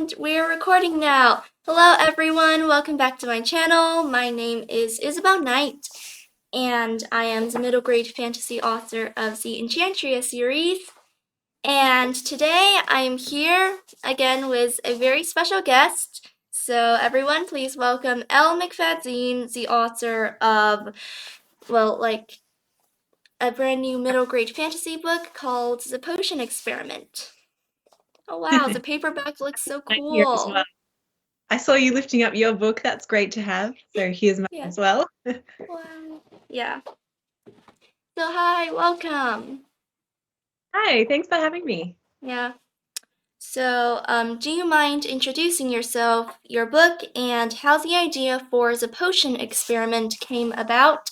And we're recording now. Hello everyone, welcome back to my channel. My name is Isabelle Knight, and I am the middle grade fantasy author of the Enchantria series. And today I'm here again with a very special guest. So everyone, please welcome Elle McFadzean, the author of, a brand new middle grade fantasy book called The Potion Experiment. Oh wow, the paperback looks so I'm here as well. cool. I saw you lifting up your book. That's great to have. So here's mine Yeah. as well. Wow. Yeah. So hi, welcome. Hi, thanks for having me. Yeah. So, do you mind introducing yourself, your book, and how the idea for the potion experiment came about?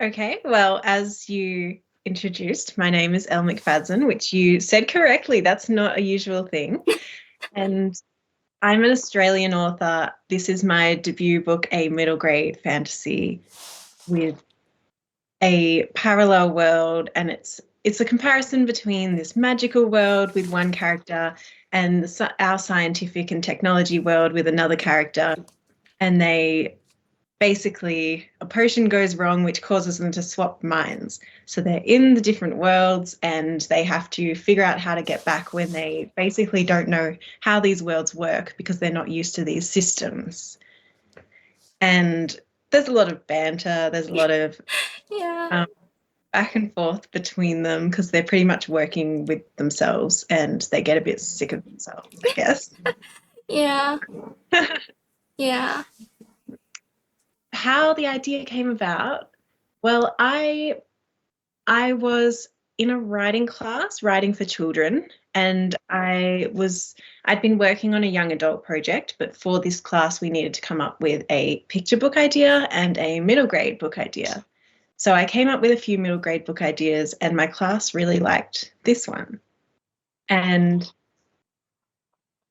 Okay, well, as you introduced, my name is Elle McFadzean, which you said correctly. That's not a usual thing. And I'm an Australian author. This is my debut book, a middle grade fantasy with a parallel world, and it's a comparison between this magical world with one character and our scientific and technology world with another character. And they basically, a potion goes wrong, which causes them to swap minds. So they're in the different worlds and they have to figure out how to get back when they basically don't know how these worlds work because they're not used to these systems. And there's a lot of banter, there's a lot of Yeah. um, back and forth between them because they're pretty much working with themselves and they get a bit sick of themselves, I guess. Yeah. Yeah. How the idea came about? Well, I was in a writing class, writing for children, and I'd been working on a young adult project, but for this class we needed to come up with a picture book idea and a middle grade book idea. So I came up with a few middle grade book ideas and my class really liked this one. And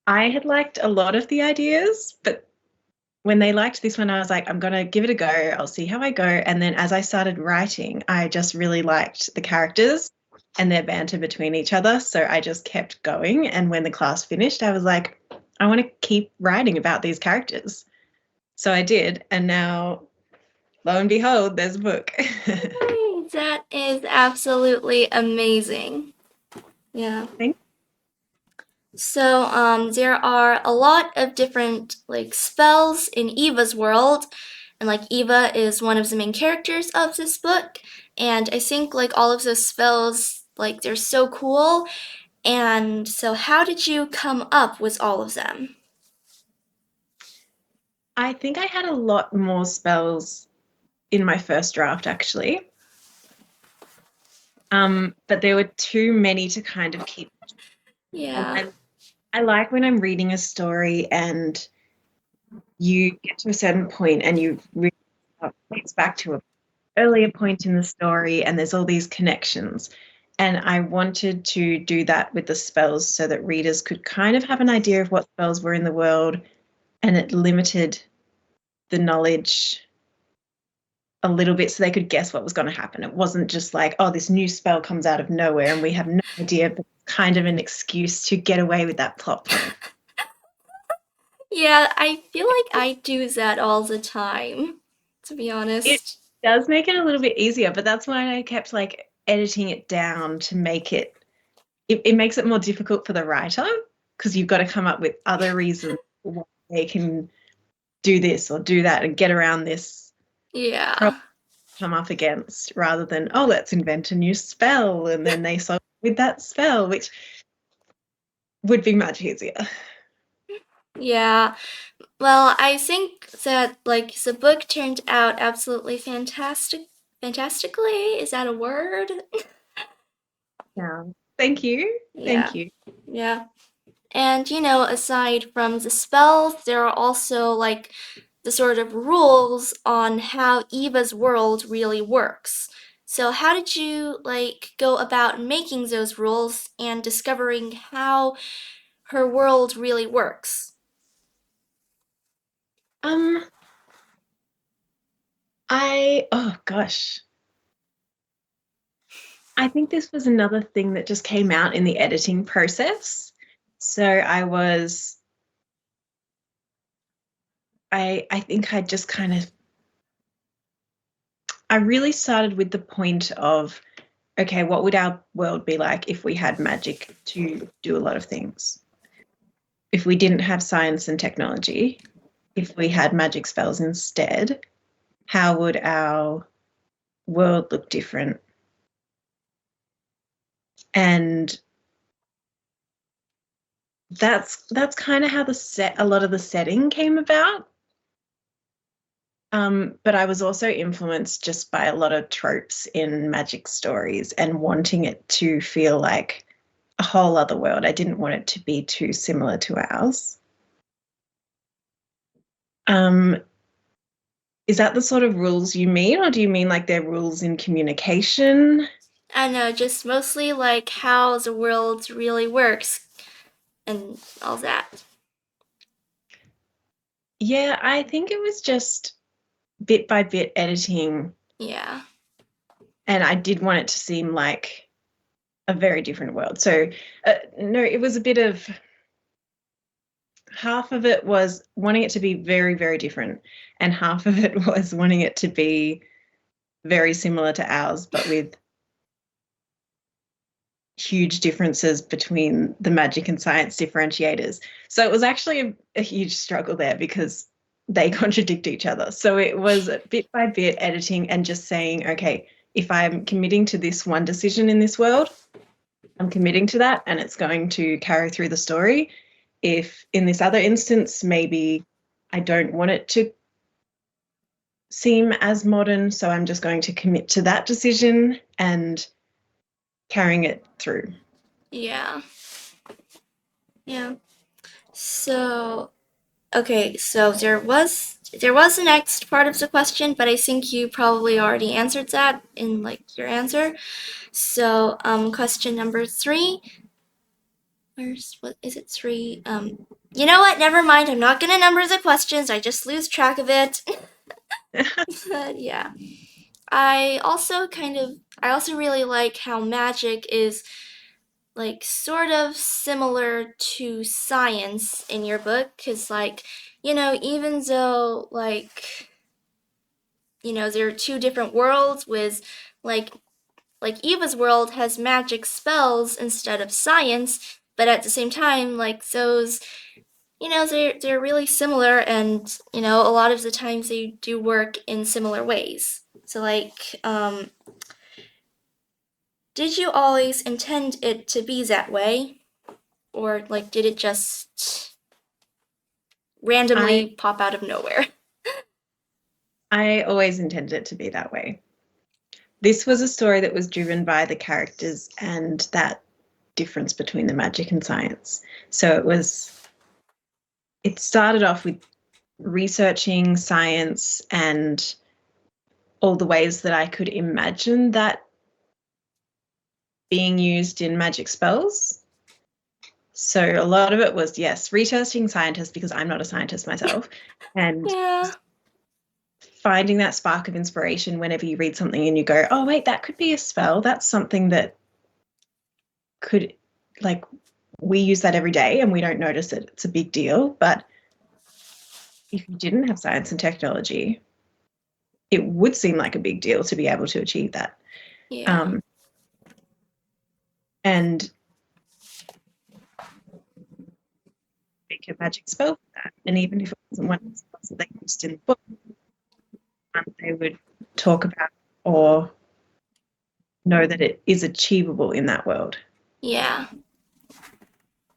I had liked a lot of the ideas, but when they liked this one, I was like, I'm going to give it a go. I'll see how I go. And then as I started writing, I just really liked the characters and their banter between each other. So I just kept going. And when the class finished, I was like, I want to keep writing about these characters. So I did. And now, lo and behold, there's a book. Yay, that is absolutely amazing. Yeah. Thank So, there are a lot of different spells in Eva's world, and Eva is one of the main characters of this book. And I think all of those spells, they're so cool. And so, how did you come up with all of them? I think I had a lot more spells in my first draft, actually. But there were too many to kind of keep. And Yeah. I like when I'm reading a story and you get to a certain point and you really it's back to an earlier point in the story and there's all these connections. And I wanted to do that with the spells so that readers could kind of have an idea of what spells were in the world, and it limited the knowledge a little bit so they could guess what was going to happen. It wasn't just like, oh, this new spell comes out of nowhere and we have no idea, but it's kind of an excuse to get away with that plot point. Yeah, I feel like I do that all the time, to be It honest. does make it a little bit easier, but that's why I kept like editing it down to make it makes it more difficult for the writer because you've got to come up with other reasons why they can do this or do that and get around this Yeah. problem come up against rather than, oh, let's invent a new spell and then they solve with that spell, which would be much easier. Yeah. Well, I think that the book turned out absolutely fantastically. Is that a word? Yeah. Thank you. Yeah. Thank you. Yeah. And aside from the spells, there are also the sort of rules on how Eva's world really works. So how did you go about making those rules and discovering how her world really works? Um, oh gosh. I think this was another thing that just came out in the editing process. So I think I just I really started with the point of, okay, what would our world be like if we had magic to do a lot of things? If we didn't have science and technology, if we had magic spells instead, how would our world look different? And that's kind of how a lot of the setting came about. But I was also influenced just by a lot of tropes in magic stories and wanting it to feel like a whole other world. I didn't want it to be too similar to ours. Um, is that the sort of rules you mean, or do you mean like they're rules in communication? I know, just mostly like how the world really works and all that. Yeah, I think it was just bit by bit editing, Yeah. and I did want it to seem like a very different world. So, no, it was a bit of half of it was wanting it to be very, very different, and half of it was wanting it to be very similar to ours, but with huge differences between the magic and science differentiators. So it was actually a huge struggle there because they contradict each other. So it was bit by bit editing and just saying, okay, if I'm committing to this one decision in this world, I'm committing to that and it's going to carry through the story. If in this other instance, maybe I don't want it to seem as modern, so I'm just going to commit to that decision and carrying it through. Yeah. Yeah. So, okay, so there was the next part of the question, but I think you probably already answered that in like your answer. So, question number 3. Where's what is it 3? You know what? Never mind. I'm not gonna number the questions. I just lose track of it. But yeah. I also really like how magic is like sort of similar to science in your book cuz like, even though there are two different worlds with like Eva's world has magic spells instead of science, but at the same time like those they're really similar, and a lot of the times they do work in similar ways. So did you always intend it to be that way, or like did it just I randomly pop out of nowhere? I always intended it to be that way. This was a story that was driven by the characters and that difference between the magic and science. So it started off with researching science and all the ways that I could imagine that being used in magic spells. So a lot of it was, yes, researching scientists because I'm not a scientist myself, and Yeah. finding that spark of inspiration whenever you read something and you go, oh, wait, that could be a spell. That's something that could, like, we use that every day and we don't notice it. It's a big deal. But if you didn't have science and technology, it would seem like a big deal to be able to achieve that. Yeah. Um, and make a magic spell for that. And even if it wasn't one of the spells that they used in the book, they would talk about or know that it is achievable in that world. Yeah.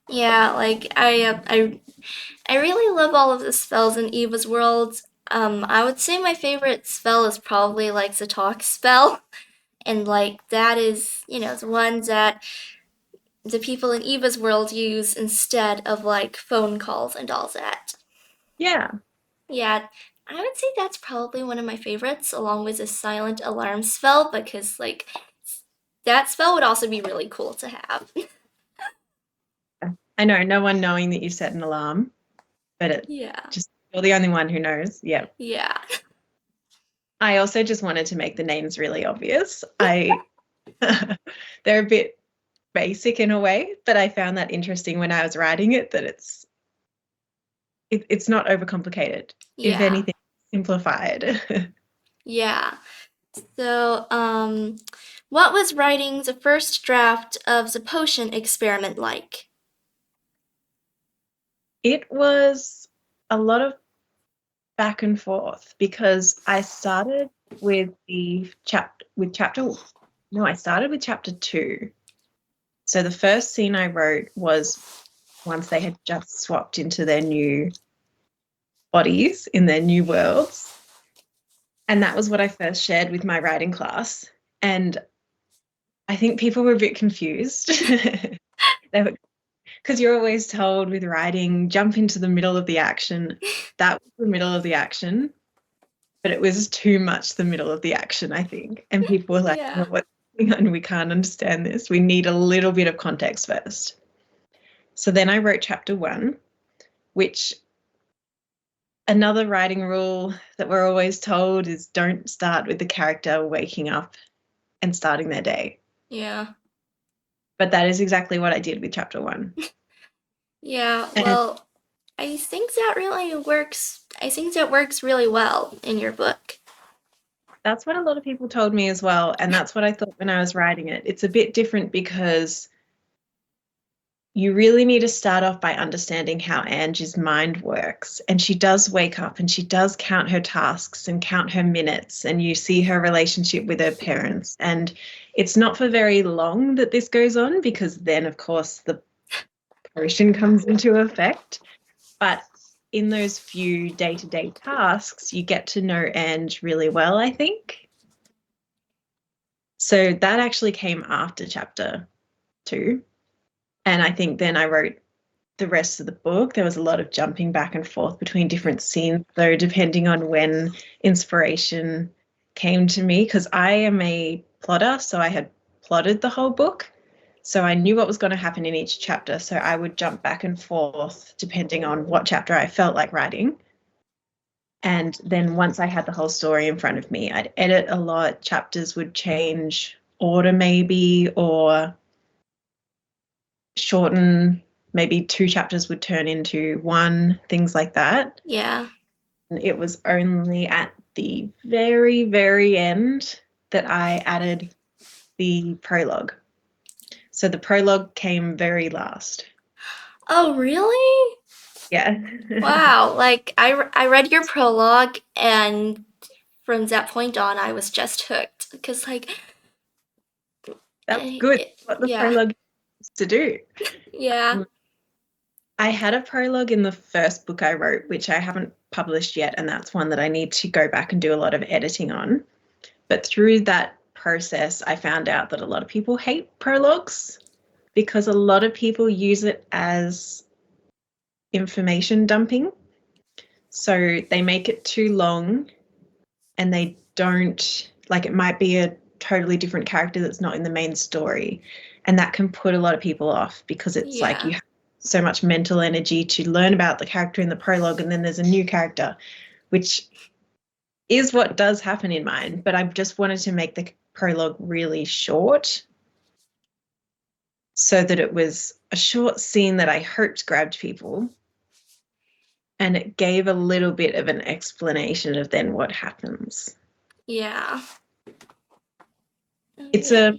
Yeah, like I really love all of the spells in Eva's world. I would say my favorite spell is probably like the talk spell. And like that is, the ones that the people in Eva's world use instead of like phone calls and all that. Yeah. Yeah, I would say that's probably one of my favorites, along with a silent alarm spell, because like that spell would also be really cool to have. I know, no one knowing that you set an alarm, but it Yeah. just, you're the only one who knows. Yeah. Yeah. I also just wanted to make the names really obvious. They're a bit basic in a way, but I found that interesting when I was writing it, that it's not overcomplicated. If Yeah. anything, simplified. Yeah. So, what was writing the first draft of the potion experiment like? It was a lot of back and forth because I started with the chapter with chapter no, I started with chapter 2. So the first scene I wrote was once they had just swapped into their new bodies in their new worlds. And that was what I first shared with my writing class. And I think people were a bit confused. They were, because you're always told with writing, jump into the middle of the action. That was the middle of the action, but it was too much the middle of the action, I think. And people were like, Yeah. well, what's going on? We can't understand this. We need a little bit of context first. So then I wrote chapter 1, which another writing rule that we're always told is don't start with the character waking up and starting their day. Yeah. But that is exactly what I did with chapter 1. Yeah. And Well, I think that really works. I think that works really well in your book. that's what a lot of people told me as well. And that's what I thought when I was writing it. It's a bit different because you really need to start off by understanding how Angie's mind works. And she does wake up and she does count her tasks and count her minutes. And you see her relationship with her parents. And it's not for very long that this goes on because then, of course, the potion comes into effect. But in those few day-to-day tasks, you get to know Ange really well, I think. So that actually came after chapter 2. And I think then I wrote the rest of the book. There was a lot of jumping back and forth between different scenes, though, depending on when inspiration came to me, because I am a plotter, so I had plotted the whole book. So I knew what was going to happen in each chapter. So I would jump back and forth depending on what chapter I felt like writing. And then once I had the whole story in front of me, I'd edit a lot. Chapters would change order maybe, or shorten. Maybe 2 chapters would turn into 1, things like that. Yeah. And it was only at the very, very end that I added the prologue. So the prologue came very last. Oh, really? Yeah. Wow. Like I read your prologue and from that point on I was just hooked because That's good. What the yeah. prologue used to do. Yeah. I had a prologue in the first book I wrote, which I haven't published yet, and that's one that I need to go back and do a lot of editing on. But through that process, I found out that a lot of people hate prologues because a lot of people use it as information dumping. So they make it too long and they don't, like, it might be a totally different character that's not in the main story. And that can put a lot of people off because it's like Yeah. you have so much mental energy to learn about the character in the prologue, and then there's a new character, which is what does happen in mine. But I just wanted to make the prologue really short so that it was a short scene that I hoped grabbed people, and it gave a little bit of an explanation of then what happens. Yeah. It's Okay. a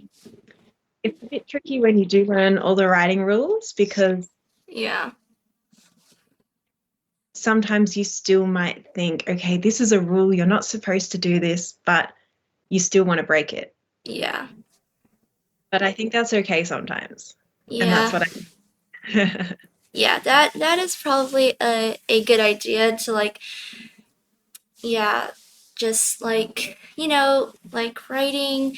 it's a bit tricky when you do learn all the writing rules because Yeah. sometimes you still might think, okay, this is a rule, you're not supposed to do this, but you still want to break it. Yeah. But I think that's okay sometimes. And that's Yeah. what I Yeah, that is probably a good idea to yeah, just like writing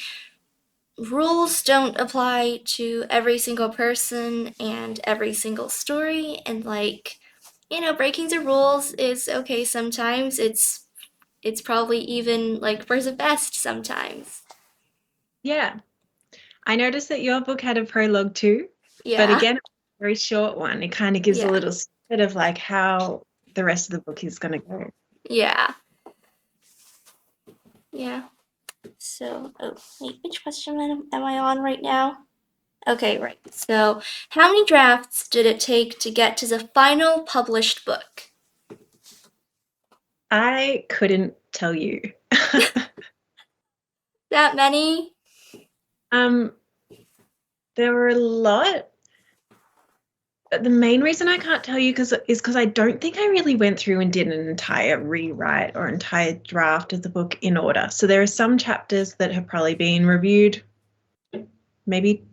rules don't apply to every single person and every single story and breaking the rules is okay sometimes. It's probably even like for the best sometimes. Yeah. I noticed that your book had a prologue too, but Yeah. again, a very short one. It kind of gives a Yeah. little bit of like how the rest of the book is going to go. Yeah. Yeah. So, oh, wait, which question am I on right now? Okay, right. So, how many drafts did it take to get to the final published book? I couldn't tell you. That many? Um, there were a lot. But the main reason I can't tell you is because I don't think I really went through and did an entire rewrite or entire draft of the book in order. So there are some chapters that have probably been reviewed, maybe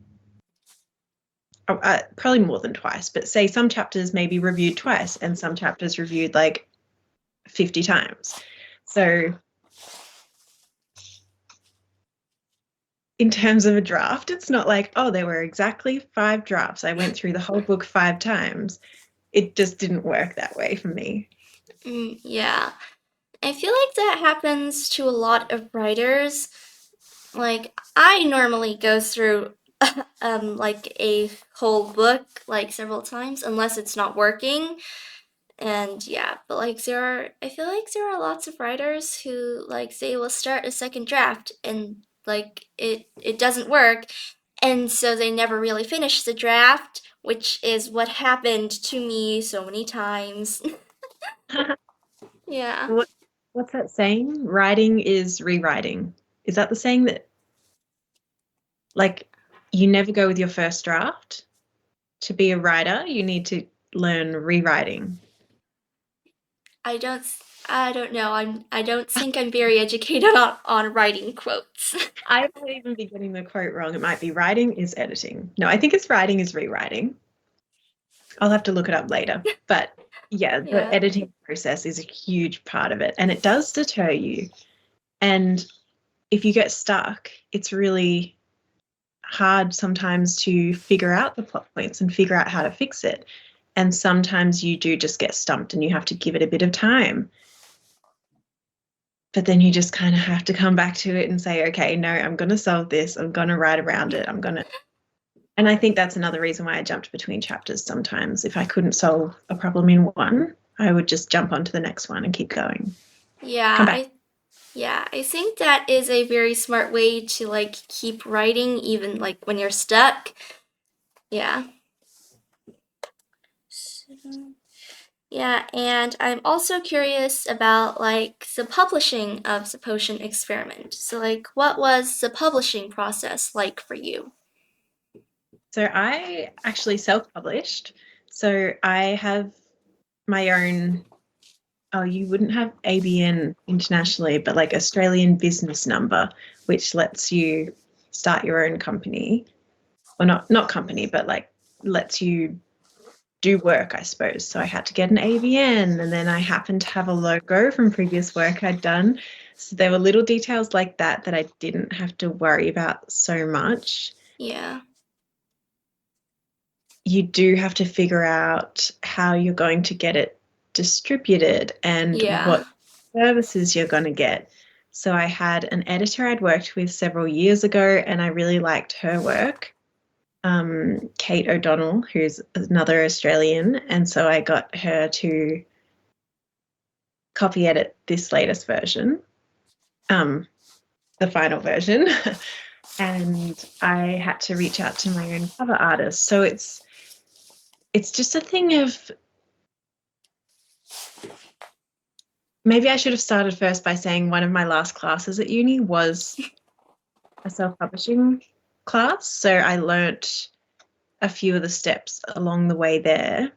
probably more than twice, but say some chapters maybe reviewed twice and some chapters reviewed like 50 times. So in terms of a draft, it's not like, oh, there were exactly 5 drafts. I went through the whole book 5 times. It just didn't work that way for me. Yeah. I feel like that happens to a lot of writers. Like, I normally go through like a whole book like several times unless it's not working. And yeah, but like I feel like there are lots of writers who like say will start a second draft and like it doesn't work, and so they never really finish the draft, which is what happened to me so many times. Yeah. What, what's that saying? Writing is rewriting. Is that the saying that, like, you never go with your first draft? To be a writer, you need to learn rewriting. I don't I don't know. I don't think I'm very educated on writing quotes. I might even be getting the quote wrong. It might be writing is editing. No, I think it's writing is rewriting. I'll have to look it up later. But yeah, the Yeah. editing process is a huge part of it, and it does deter you. And if you get stuck, it's really hard sometimes to figure out the plot points and figure out how to fix it. And sometimes you do just get stumped and you have to give it a bit of time. But then you just kind of have to come back to it and say, okay, no, I'm going to solve this. I'm going to write around it. I'm going to. And I think that's another reason why I jumped between chapters sometimes. If I couldn't solve a problem in one, I would just jump onto the next one and keep going. Come Yeah, back. I think that is a very smart way to like keep writing even like when you're stuck. Yeah. Yeah, and I'm also curious about like the publishing of the potion experiment. So like what was the publishing process like for you? So I actually self-published. So I have my own, oh, you wouldn't have ABN internationally, but like Australian business number, which lets you start your own company. Or not company, but like lets you do work, I suppose. So I had to get an ABN, and then I happened to have a logo from previous work I'd done. So there were little details like that that I didn't have to worry about so much. Yeah. You do have to figure out how you're going to get it distributed and Yeah. what services you're going to get. So I had an editor I'd worked with several years ago, and I really liked her work. Kate O'Donnell, who's another Australian, and so I got her to copy edit this latest version, the final version, and I had to reach out to my own cover artist. So it's just a thing of, maybe I should have started first by saying one of my last classes at uni was a self-publishing class, so I learnt a few of the steps along the way there.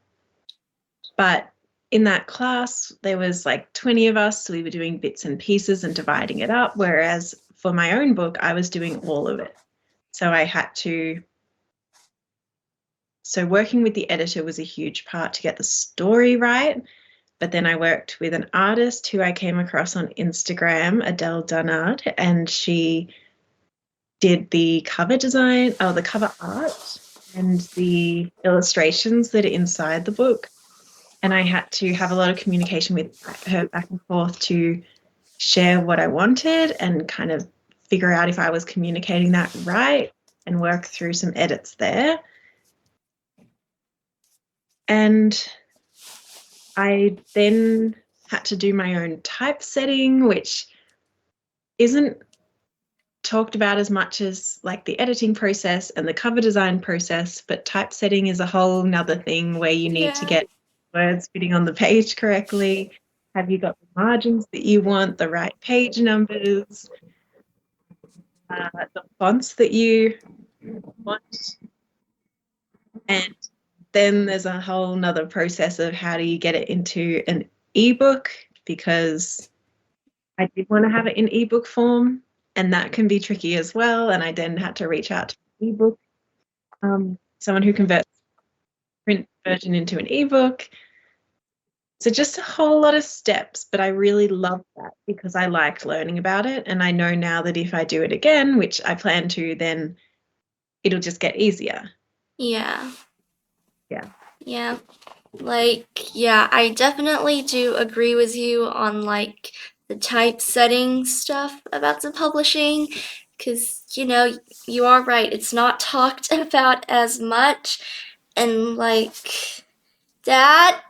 But in that class, there was like 20 of us, so we were doing bits and pieces and dividing it up, whereas for my own book, I was doing all of it. So I had to, so working with the editor was a huge part to get the story right. But then I worked with an artist who I came across on Instagram, Adele Dunnard, and she did the cover design, the cover art and the illustrations that are inside the book. And I had to have a lot of communication with her back and forth to share what I wanted and kind of figure out if I was communicating that right and work through some edits there. And I then had to do my own typesetting, which isn't talked about as much as like the editing process and the cover design process, but typesetting is a whole nother thing where you need to Yeah. get words fitting on the page correctly. Have you got the margins that you want, the right page numbers, the fonts that you want? And then there's a whole nother process of how do you get it into an ebook, because I did want to have it in ebook form, and that can be tricky as well. And I then had to reach out to an ebook, someone who converts print version into an ebook. So just a whole lot of steps, but I really loved that because I liked learning about it. And I know now that if I do it again, which I plan to, then it'll just get easier. Yeah. Yeah. Yeah. Like, yeah, I definitely do agree with you on like the typesetting stuff about the publishing, because you are right, it's not talked about as much, and like that,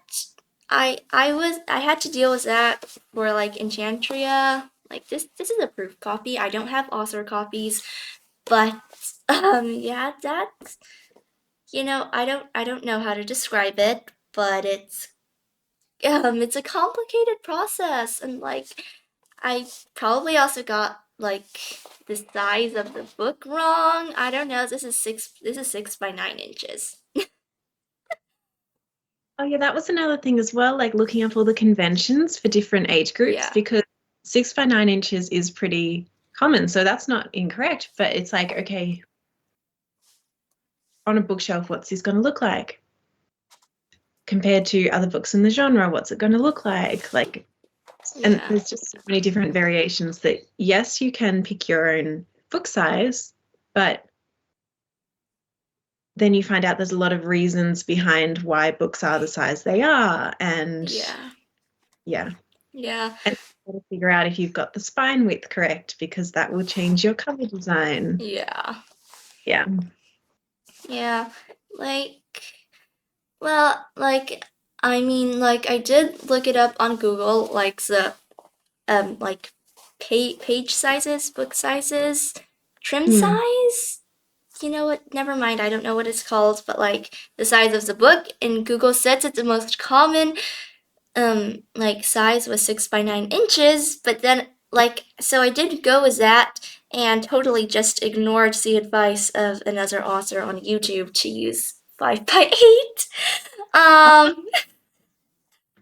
I had to deal with that for like Enchantria. Like this is a proof copy. I don't have author copies, but yeah, that's I don't know how to describe it, but it's a complicated process, and like I probably also got like the size of the book wrong. I don't know. This is 6 by 9 inches. Oh, yeah, that was another thing as well, like looking up all the conventions for different age groups, Yeah. because 6 by 9 inches is pretty common. So that's not incorrect, but it's like, okay, on a bookshelf, what's this going to look like? Compared to other books in the genre, what's it going to look like? Like, and Yeah. there's just so many different variations that, yes, you can pick your own book size, but then you find out there's a lot of reasons behind why books are the size they are. And Yeah. yeah. Yeah. And you got to figure out if you've got the spine width correct, because that will change your cover design. Yeah. Yeah. Yeah. Like, well, like I mean, like I did look it up on Google, like the like page sizes, book sizes, trim Hmm. size. You know what? Never mind. I don't know what it's called, but like the size of the book, and Google says it's the most common like size was 6 by 9 inches, but then like so I did go with that and totally just ignored the advice of another author on YouTube to use 5 by 8. Um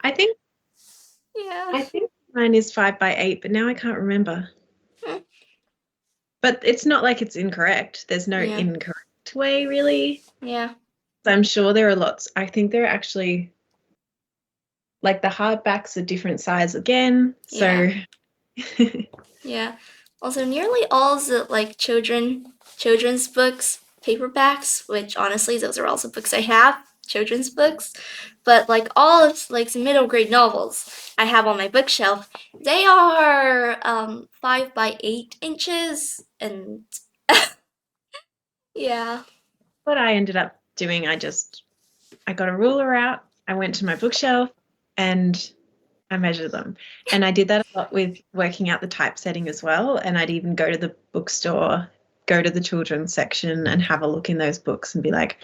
I think yeah. I think mine is 5 by 8, but now I can't remember. Hmm. But it's not like it's incorrect. There's no Yeah. incorrect way, really. Yeah. I'm sure there are lots. I think there are actually, like, the hardbacks are different size again. Yeah. So Yeah. Also, nearly all the like children's books, paperbacks, which honestly those are also books I have, children's books, but like all of like the middle grade novels I have on my bookshelf, they are 5 by 8 inches, and yeah. what I ended up doing, I got a ruler out, I went to my bookshelf, and I measured them. And I did that a lot with working out the typesetting as well. And I'd even go to the bookstore, go to the children's section and have a look in those books and be like,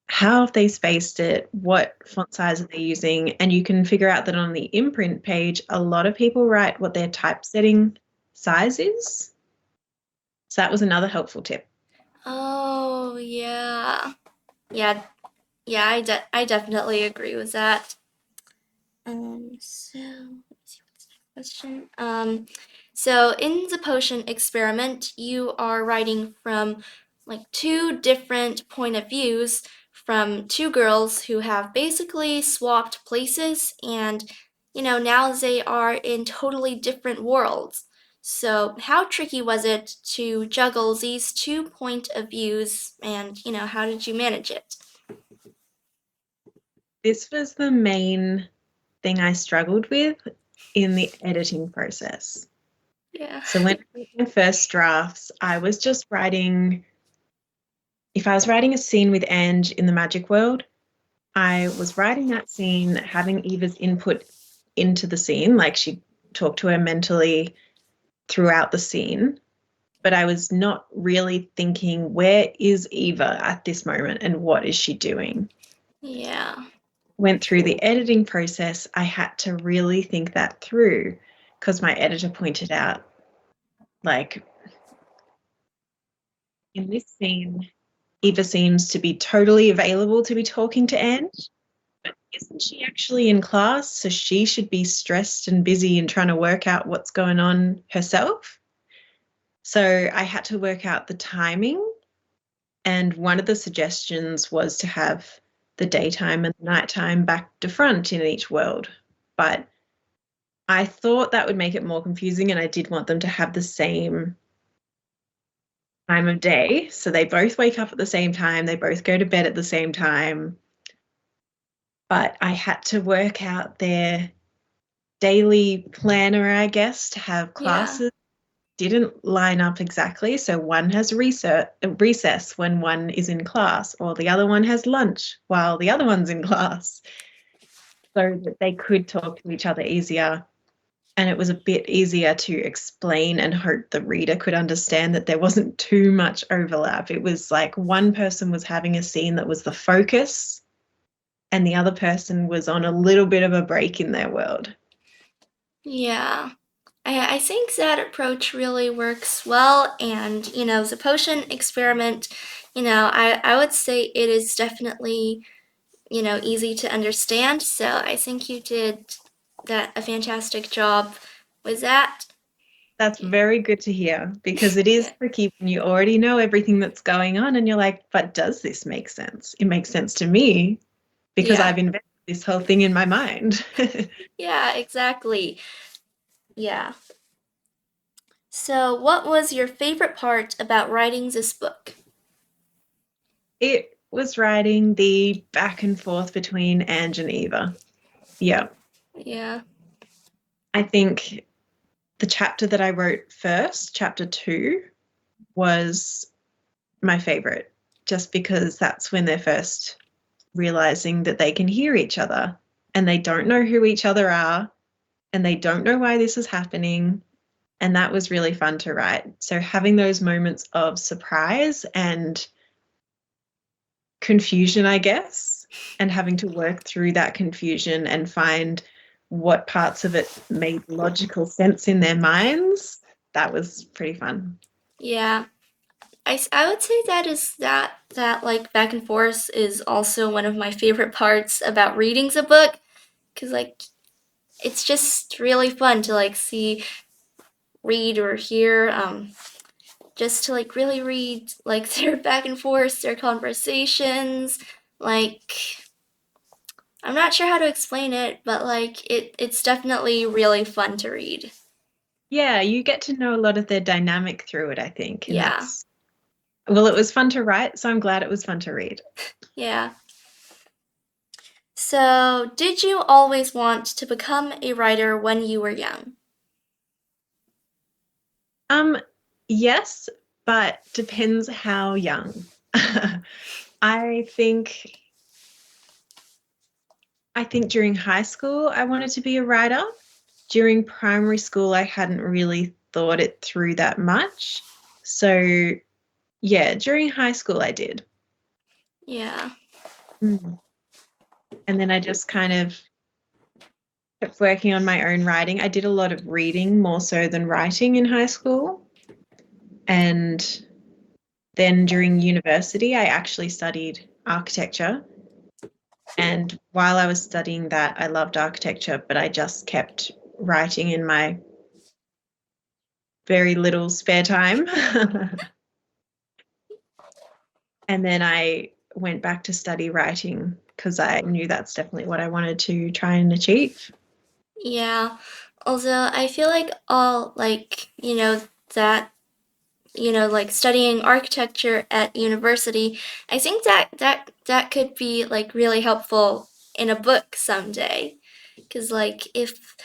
how have they spaced it? What font size are they using? And you can figure out that on the imprint page, a lot of people write what their typesetting size is. So that was another helpful tip. Oh yeah. Yeah. Yeah, I definitely agree with that. So let's see what's the next question. So in the potion experiment, you are writing from like two different point of views from two girls who have basically swapped places, and now they are in totally different worlds. So how tricky was it to juggle these two point of views, and how did you manage it? This was the main thing I struggled with in the editing process. Yeah. So when I did my first drafts, I was just writing, if I was writing a scene with Ange in the magic world, I was writing that scene, having Eva's input into the scene, like she talked to her mentally throughout the scene. but I was not really thinking, where is Eva at this moment and what is she doing? Yeah. Went through the editing process, I had to really think that through because my editor pointed out, like, in this scene, Eva seems to be totally available to be talking to Ange. Isn't she actually in class? So she should be stressed and busy and trying to work out what's going on herself. So I had to work out the timing. And one of the suggestions was to have the daytime and nighttime back to front in each world. But I thought that would make it more confusing, and I did want them to have the same time of day. So they both wake up at the same time, they both go to bed at the same time. But I had to work out their daily planner, I guess, to have Yeah. classes didn't line up exactly. So one has recess when one is in class, or the other one has lunch while the other one's in class, so that they could talk to each other easier. And it was a bit easier to explain and hope the reader could understand that there wasn't too much overlap. It was like one person was having a scene that was the focus, and the other person was on a little bit of a break in their world. Yeah. I think that approach really works well, and the potion experiment, I would say it is definitely, easy to understand. So I think you did that a fantastic job with that. That's very good to hear because it is Yeah. tricky when you already know everything that's going on and you're like, but does this make sense? It makes sense to me because Yeah. I've invented this whole thing in my mind. Yeah, exactly. Yeah. So, what was your favorite part about writing this book? It was writing the back and forth between Ange and Eva. Yeah. Yeah. I think the chapter that I wrote first, chapter 2, was my favorite just because that's when they're first realizing that they can hear each other and they don't know who each other are and they don't know why this is happening. And that was really fun to write. So having those moments of surprise and confusion, I guess, and having to work through that confusion and find what parts of it made logical sense in their minds, that was pretty fun. Yeah. I would say that like back and forth is also one of my favorite parts about reading the book, because like it's just really fun to like see, read, or hear, just to like really read like their back and forth, their conversations. Like, I'm not sure how to explain it, but like it's definitely really fun to read. Yeah, you get to know a lot of their dynamic through it, I think. And Yeah. that's, well, it was fun to write, so I'm glad it was fun to read. Yeah. So, did you always want to become a writer when you were young? Um, yes, but depends how young. I think I think during high school I wanted to be a writer. During primary school I hadn't really thought it through that much. So yeah, during high school I did. Yeah. Mm. And then I just kind of kept working on my own writing. I did a lot of reading more so than writing in high school. And then during university, I actually studied architecture. And while I was studying that, I loved architecture, but I just kept writing in my very little spare time. And then I went back to study writing because I knew that's definitely what I wanted to try and achieve. Yeah. Although I feel like all like, that like studying architecture at university, I think that could be like really helpful in a book someday. Cuz like if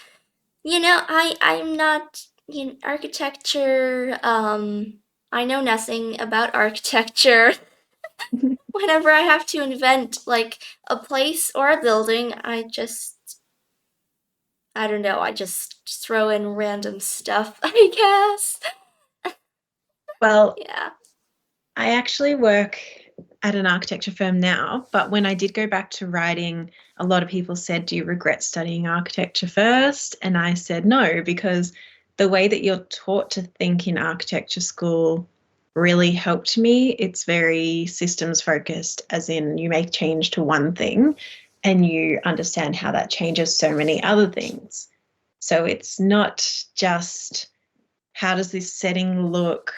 I'm not architecture, I know nothing about architecture. Whenever I have to invent like a place or a building, I don't know, I just throw in random stuff, I guess. Well, Yeah. I actually work at an architecture firm now, but when I did go back to writing, a lot of people said, "Do you regret studying architecture first?" And I said no, because the way that you're taught to think in architecture school really helped me. It's very systems focused, as in you make change to one thing and you understand how that changes so many other things. So it's not just how does this setting look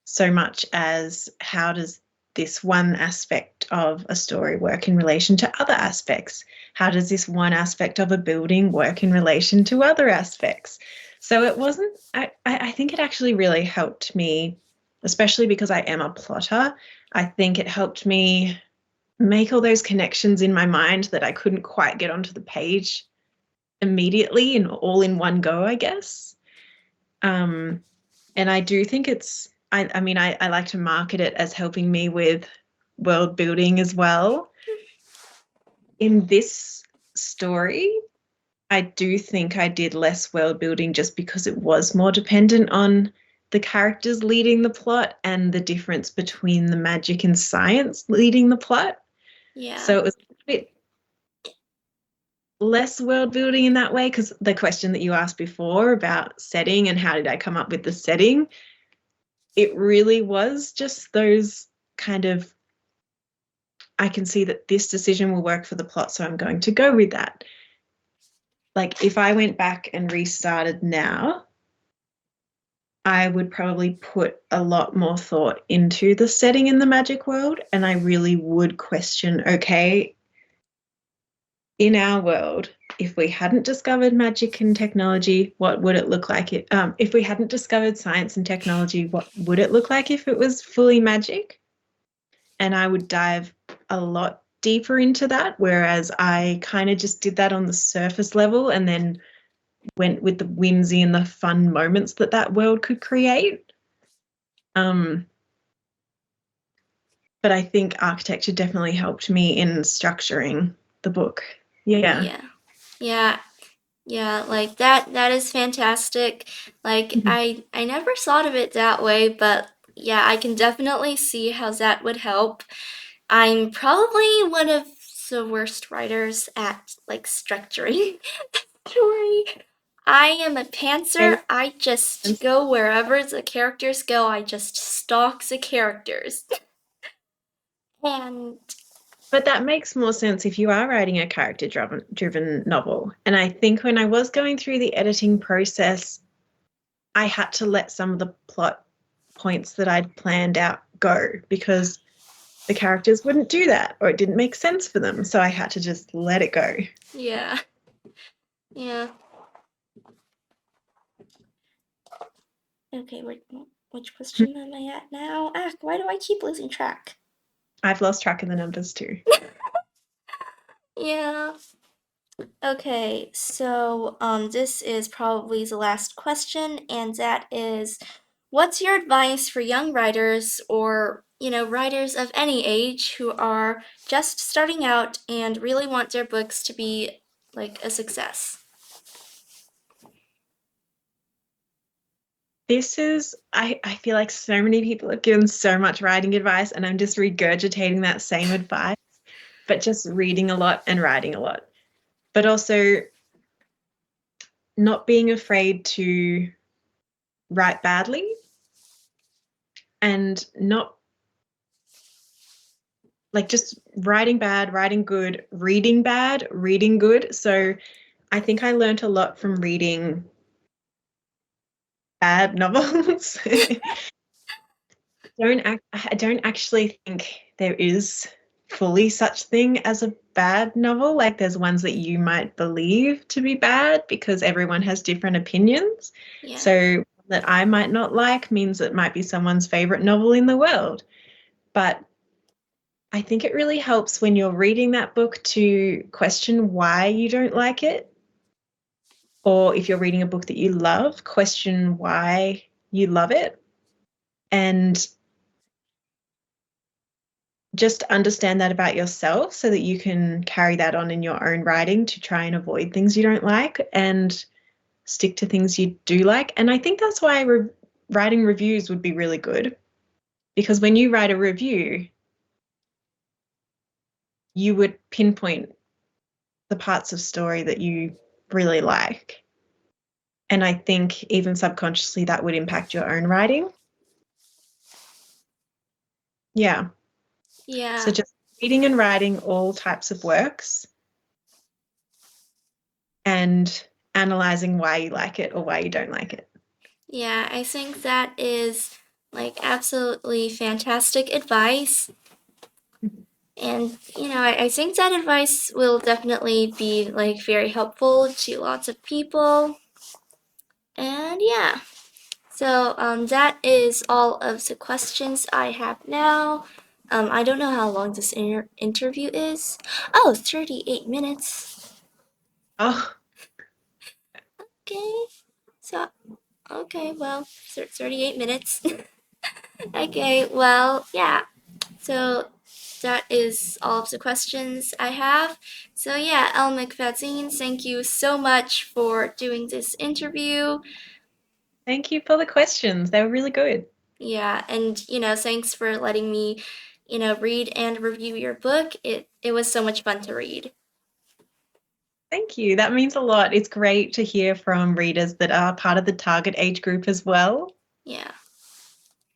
so much as how does this one aspect of a story work in relation to other aspects? How does this one aspect of a building work in relation to other aspects? So it wasn't, I think it actually really helped me, especially because I am a plotter. I think it helped me make all those connections in my mind that I couldn't quite get onto the page immediately and all in one go, I guess. And I do think it's, I mean, I like to market it as helping me with world building as well. In this story, I do think I did less world building just because it was more dependent on the characters leading the plot and the difference between the magic and science leading the plot. Yeah. So it was a bit less world building in that way, because the question that you asked before about setting and how did I come up with the setting, it really was just those kind of, I can see that this decision will work for the plot, so I'm going to go with that. Like if I went back and restarted now, I would probably put a lot more thought into the setting in the magic world, and I really would question, okay, in our world, if we hadn't discovered magic and technology, what would it look like? If we hadn't discovered science and technology, what would it look like if it was fully magic? And I would dive a lot deeper into that, whereas I kind of just did that on the surface level and then went with the whimsy and the fun moments that that world could create. But I think architecture definitely helped me in structuring the book. Yeah. Yeah. Yeah. Yeah, like that is fantastic. Like Mhm. I never thought of it that way, but yeah, I can definitely see how that would help. I'm probably one of the worst writers at like structuring story. I am a Okay. pantser. I just go wherever the characters go. I just stalk the characters. And But that makes more sense if you are writing a character driven novel. And I think when I was going through the editing process, I had to let some of the plot points that I'd planned out go because the characters wouldn't do that or it didn't make sense for them. So I had to just let it go. yeah. Yeah. Okay, which question am I at now? Ah, why do I keep losing track? I've lost track of the numbers too. Yeah. Okay, so this is probably the last question, and that is, what's your advice for young writers or, writers of any age who are just starting out and really want their books to be like a success? I feel like so many people have given so much writing advice, and I'm just regurgitating that same advice, but just reading a lot and writing a lot. But also not being afraid to write badly and not like just writing bad, writing good, reading bad, reading good. So I think I learned a lot from reading bad novels. I don't actually think there is fully such thing as a bad novel. Like there's ones that you might believe to be bad because everyone has different opinions. Yeah. So that I might not like means it might be someone's favorite novel in the world. But I think it really helps when you're reading that book to question why you don't like it. Or if you're reading a book that you love, question why you love it. And just understand that about yourself so that you can carry that on in your own writing to try and avoid things you don't like and stick to things you do like. And I think that's why writing reviews would be really good because when you write a review, you would pinpoint the parts of story that you really like. And I think even subconsciously that would impact your own writing. Yeah. So Yeah. just reading and writing all types of works and analyzing why you like it or why you don't like it. Yeah, I think that is like absolutely fantastic advice. And I think that advice will definitely be like very helpful to lots of people. And yeah, so that is all of the questions I have now. I don't know how long this interview is. Oh, 38 minutes. Oh, Okay, so, okay, well, 38 minutes. Okay, well, yeah. So that is all of the questions I have. So yeah, Elle McFadzean, thank you so much for doing this interview. thank you for the questions. They were really good. Yeah, and thanks for letting me, read and review your book. It was so much fun to read. Thank you. That means a lot. It's great to hear from readers that are part of the target age group as well. Yeah.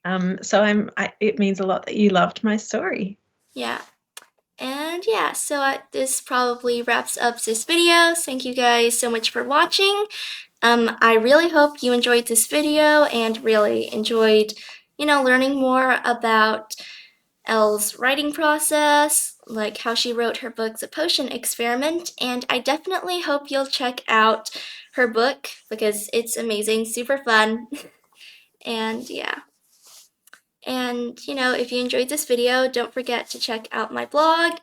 It means a lot that you loved my story. Yeah. And yeah, so this probably wraps up this video. Thank you guys so much for watching. I really hope you enjoyed this video and really enjoyed, learning more about Elle's writing process, like how she wrote her book, The Potion Experiment, and I definitely hope you'll check out her book because it's amazing, super fun, and yeah. And, if you enjoyed this video, don't forget to check out my blog.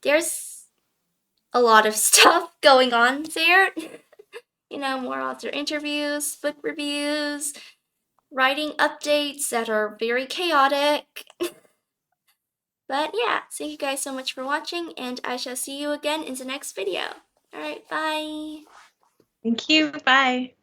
There's a lot of stuff going on there. More author interviews, book reviews, writing updates that are very chaotic. But yeah, thank you guys so much for watching, and I shall see you again in the next video. Alright, bye! Thank you. Bye.